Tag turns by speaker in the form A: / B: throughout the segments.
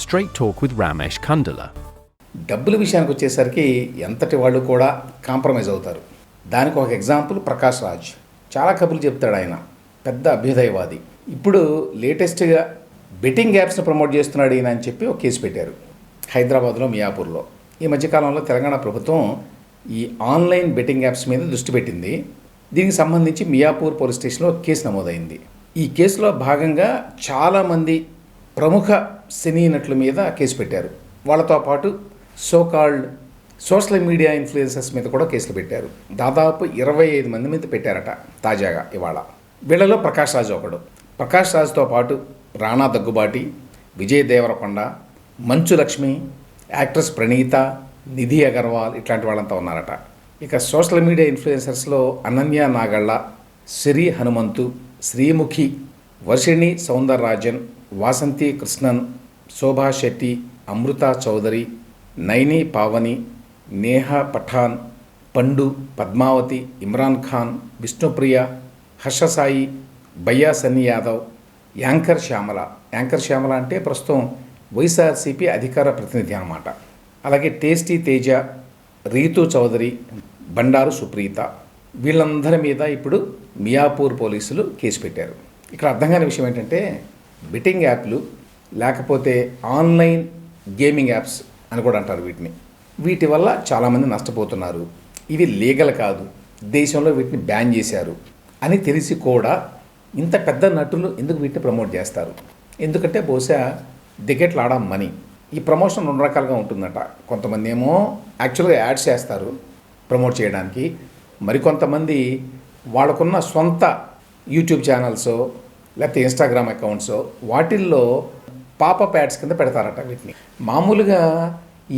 A: Straight Talk with Ramesh Kundala.
B: డబ్బుల విషయానికి వచ్చేసరికి ఎంతటి వాళ్ళు కూడా కాంప్రమైజ్ అవుతారు. దానికి ఒక ఎగ్జాంపుల్ ప్రకాష్ రాజ్. చాలా కబుర్లు చెప్తాడు ఆయన, పెద్ద అభ్యుదయవాది. ఇప్పుడు లేటెస్ట్గా బెట్టింగ్ యాప్స్ని ప్రమోట్ చేస్తున్నాడు ఈయన అని చెప్పి ఒక కేసు పెట్టారు హైదరాబాద్లో, మియాపూర్లో. ఈ మధ్యకాలంలో తెలంగాణ ప్రభుత్వం ఈ ఆన్లైన్ బెట్టింగ్ యాప్స్ మీద దృష్టి పెట్టింది. దీనికి సంబంధించి మియాపూర్ పోలీస్ స్టేషన్లో కేసు నమోదైంది. ఈ కేసులో భాగంగా చాలామంది ప్రముఖ సినీ నటుల మీద కేసు పెట్టారు. వాళ్ళతో పాటు సోకాల్డ్ సోషల్ మీడియా ఇన్ఫ్లుయెన్సర్స్ మీద కూడా కేసులు పెట్టారు. దాదాపు 25 మంది మీద పెట్టారట తాజాగా ఇవాళ. వీళ్ళలో ప్రకాష్ రాజ్ ఒకడు. ప్రకాష్ రాజ్తో పాటు రాణా దగ్గుబాటి, విజయ్ దేవరకొండ, మంచు లక్ష్మి, యాక్ట్రెస్ ప్రణీత, నిధి అగర్వాల్ ఇట్లాంటి వాళ్ళంతా ఉన్నారట. ఇక సోషల్ మీడియా ఇన్ఫ్లుయెన్సర్స్లో అనన్య నాగళ్ళ, సిరి హనుమంతు, శ్రీముఖి, వర్షిణి సౌందరరాజన్, వాసంతి కృష్ణన్, శోభా శెట్టి, అమృత చౌదరి, నైని పావని, నేహా పఠాన్, పండు, పద్మావతి, ఇమ్రాన్ ఖాన్, విష్ణుప్రియ, హర్షసాయి, బయ్యా సన్నీ యాదవ్, యాంకర్ శ్యామల. యాంకర్ శ్యామల అంటే ప్రస్తుతం వైఎస్ఆర్సీపీ అధికార ప్రతినిధి అన్నమాట. అలాగే టేస్టీ తేజ, రీతు చౌదరి, బండారు సుప్రీత, వీళ్ళందరి మీద ఇప్పుడు మియాపూర్ పోలీసులు కేసు పెట్టారు. ఇక్కడ అర్థం కాని విషయం ఏంటంటే, బెట్టింగ్ యాప్లు లేకపోతే ఆన్లైన్ గేమింగ్ యాప్స్ అని కూడా అంటారు వీటిని. వీటి వల్ల చాలామంది నష్టపోతున్నారు. ఇవి లీగల్ కాదు, దేశంలో వీటిని బ్యాన్ చేశారు అని తెలిసి కూడా ఇంత పెద్ద నటులు ఎందుకు వీటిని ప్రమోట్ చేస్తారు? ఎందుకంటే బహుశా దిగెట్లు ఆడా మనీ. ఈ ప్రమోషన్ 2 రకాలుగా ఉంటుందట. కొంతమంది ఏమో యాక్చువల్గా యాడ్స్ చేస్తారు ప్రమోట్ చేయడానికి, మరికొంతమంది వాళ్ళకున్న సొంత యూట్యూబ్ ఛానల్సో లేకపోతే ఇన్స్టాగ్రామ్ అకౌంట్సో వాటిల్లో పాపప్ యాడ్స్ కింద పెడతారట వీటిని. మామూలుగా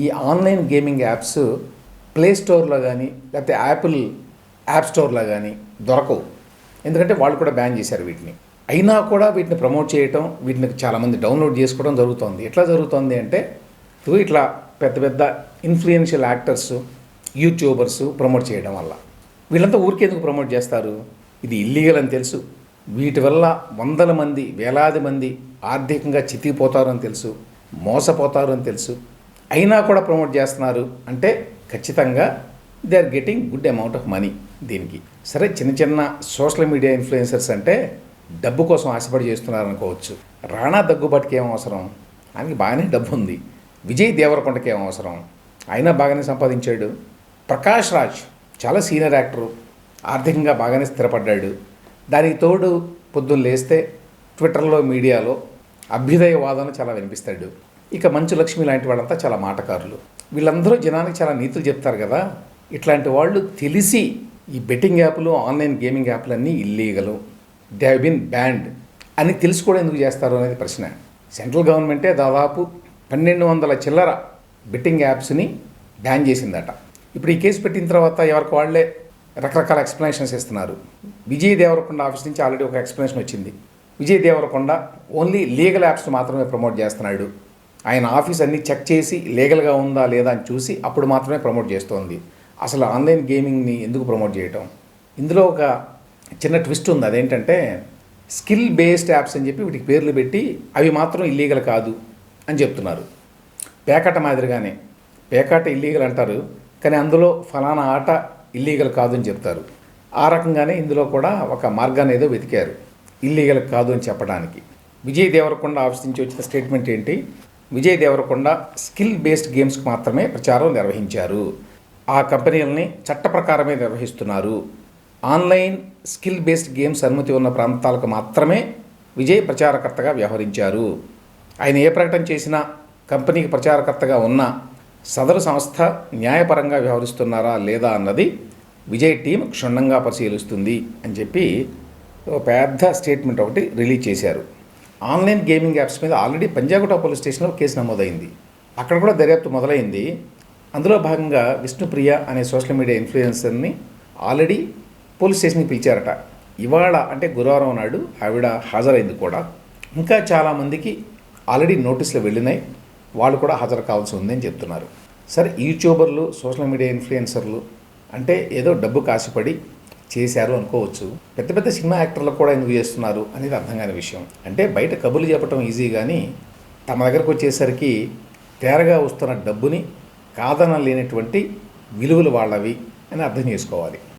B: ఈ ఆన్లైన్ గేమింగ్ యాప్స్ ప్లే స్టోర్లో కానీ లేకపోతే యాపిల్ యాప్ స్టోర్లో కానీ దొరకవు. ఎందుకంటే వాళ్ళు కూడా బ్యాన్ చేశారు వీటిని. అయినా కూడా వీటిని ప్రమోట్ చేయటం, వీటిని చాలామంది డౌన్లోడ్ చేసుకోవడం జరుగుతుంది. ఎట్లా జరుగుతుంది అంటే, ఇట్లా పెద్ద పెద్ద ఇన్ఫ్లుయెన్షియల్ యాక్టర్స్, యూట్యూబర్స్ ప్రమోట్ చేయడం వల్ల. వీళ్ళంతా ఊరికేందుకు ప్రమోట్ చేస్తారు? ఇది ఇల్లీగల్ అని తెలుసు. వీటి వల్ల వందల మంది, వేలాది మంది ఆర్థికంగా చితికిపోతారు అని తెలుసు, మోసపోతారు అని తెలుసు. అయినా కూడా ప్రమోట్ చేస్తున్నారు అంటే ఖచ్చితంగా they are getting good amount of money దీనికి. సరే, చిన్న చిన్న సోషల్ మీడియా ఇన్ఫ్లుయెన్సర్స్ అంటే డబ్బు కోసం ఆశపడి చేస్తున్నారు అనుకోవచ్చు. రాణా దగ్గుబాటికి ఏం అవసరం? ఆయనకి బాగానే డబ్బు ఉంది. విజయ్ దేవరకొండకి ఏం అవసరం? ఆయన బాగానే సంపాదించాడు. ప్రకాష్ రాజ్ చాలా సీనియర్ యాక్టరు, ఆర్థికంగా బాగానే స్థిరపడ్డాడు. దానికి తోడు పొద్దున్న లేస్తే ట్విట్టర్లో, మీడియాలో అభ్యుదయ వాదనలు చాలా వినిపిస్తాడు. ఇక మంచు లక్ష్మి లాంటి వాళ్ళంతా చాలా మాటకారులు. వీళ్ళందరూ జనానికి చాలా నీతులు చెప్తారు కదా. ఇట్లాంటి వాళ్ళు తెలిసి ఈ బెట్టింగ్ యాప్లు, ఆన్లైన్ గేమింగ్ యాప్లు అన్నీ ఇల్లీగలు, దే హ్యావ్ బీన్ బ్యాండ్ అని తెలిసి కూడా ఎందుకు చేస్తారు అనేది ప్రశ్న. సెంట్రల్ గవర్నమెంటే దాదాపు 1200 చిల్లర బెట్టింగ్ యాప్స్ని బ్యాన్ చేసిందట. ఇప్పుడు ఈ కేసు పెట్టిన తర్వాత ఎవరికి వాళ్ళే రకరకాల ఎక్స్ప్లెనేషన్స్ ఇస్తున్నారు. విజయ్ దేవరకొండ ఆఫీస్ నుంచి ఆల్రెడీ ఒక ఎక్స్ప్లెనేషన్ వచ్చింది. Vijay Deverakonda only legal apps మాత్రమే ప్రమోట్ చేస్తున్నాడు. ఆయన ఆఫీస్ అన్నీ చెక్ చేసి లీగల్గా ఉందా లేదా అని చూసి అప్పుడు మాత్రమే ప్రమోట్ చేస్తోంది. అసలు ఆన్లైన్ గేమింగ్ని ఎందుకు ప్రమోట్ చేయటం? ఇందులో ఒక చిన్న ట్విస్ట్ ఉంది. అదేంటంటే, స్కిల్ బేస్డ్ యాప్స్ అని చెప్పి వీటికి పేర్లు పెట్టి అవి మాత్రం ఇల్లీగల్ కాదు అని చెప్తున్నారు. పేకాట మాదిరిగానే, పేకాట ఇల్లీగల్ అంటారు కానీ అందులో ఫలానా ఆట ఇల్లీగల్ కాదు అని చెప్తారు. ఆ రకంగానే ఇందులో కూడా ఒక మార్గాన్ని ఏదో వెతికారు ఇల్లీగల్ కాదు అని చెప్పడానికి. విజయ్ దేవరకొండ ఆఫీస్ నుంచి వచ్చిన స్టేట్మెంట్ ఏంటి? విజయ్ దేవరకొండ స్కిల్ బేస్డ్ గేమ్స్కి మాత్రమే ప్రచారం నిర్వహించారు, ఆ కంపెనీలని చట్ట ప్రకారమే నిర్వహిస్తున్నారు. ఆన్లైన్ స్కిల్ బేస్డ్ గేమ్స్ అనుమతి ఉన్న ప్రాంతాలకు మాత్రమే విజయ్ ప్రచారకర్తగా వ్యవహరించారు. ఆయన ఏ ప్రకటన చేసినా కంపెనీకి ప్రచారకర్తగా ఉన్న సదరు సంస్థ న్యాయపరంగా వ్యవహరిస్తున్నారా లేదా అన్నది విజయ్ టీం క్షుణ్ణంగా పరిశీలిస్తుంది అని చెప్పి ఒక పెద్ద స్టేట్మెంట్ ఒకటి రిలీజ్ చేశారు. ఆన్లైన్ గేమింగ్ యాప్స్ మీద ఆల్రెడీ పంజాగుట్ట పోలీస్ స్టేషన్లో కేసు నమోదైంది. అక్కడ కూడా దర్యాప్తు మొదలైంది. అందులో భాగంగా విష్ణుప్రియ అనే సోషల్ మీడియా ఇన్ఫ్లుయెన్సర్ని ఆల్రెడీ పోలీస్ స్టేషన్కి పిలిచారట. ఇవాళ అంటే గురువారం నాడు ఆవిడ హాజరైంది కూడా. ఇంకా చాలామందికి ఆల్రెడీ నోటీసులు వెళ్ళినాయి, వాళ్ళు కూడా హాజరు కావాల్సి ఉందని చెప్తున్నారు. సరే, యూట్యూబర్లు, సోషల్ మీడియా ఇన్ఫ్లుయెన్సర్లు అంటే ఏదో డబ్బు కాసిపడి చేశారు అనుకోవచ్చు. పెద్ద పెద్ద సినిమా యాక్టర్లకు కూడా ఎందుకు చేస్తున్నారు అనేది అర్థం కాని విషయం. అంటే బయట కబుర్లు చెప్పడం ఈజీ కానీ తమ దగ్గరకు వచ్చేసరికి తేరగా వస్తున్న డబ్బుని కాదనలేనటువంటి విలువలు వాళ్ళవి అని అర్థం చేసుకోవాలి.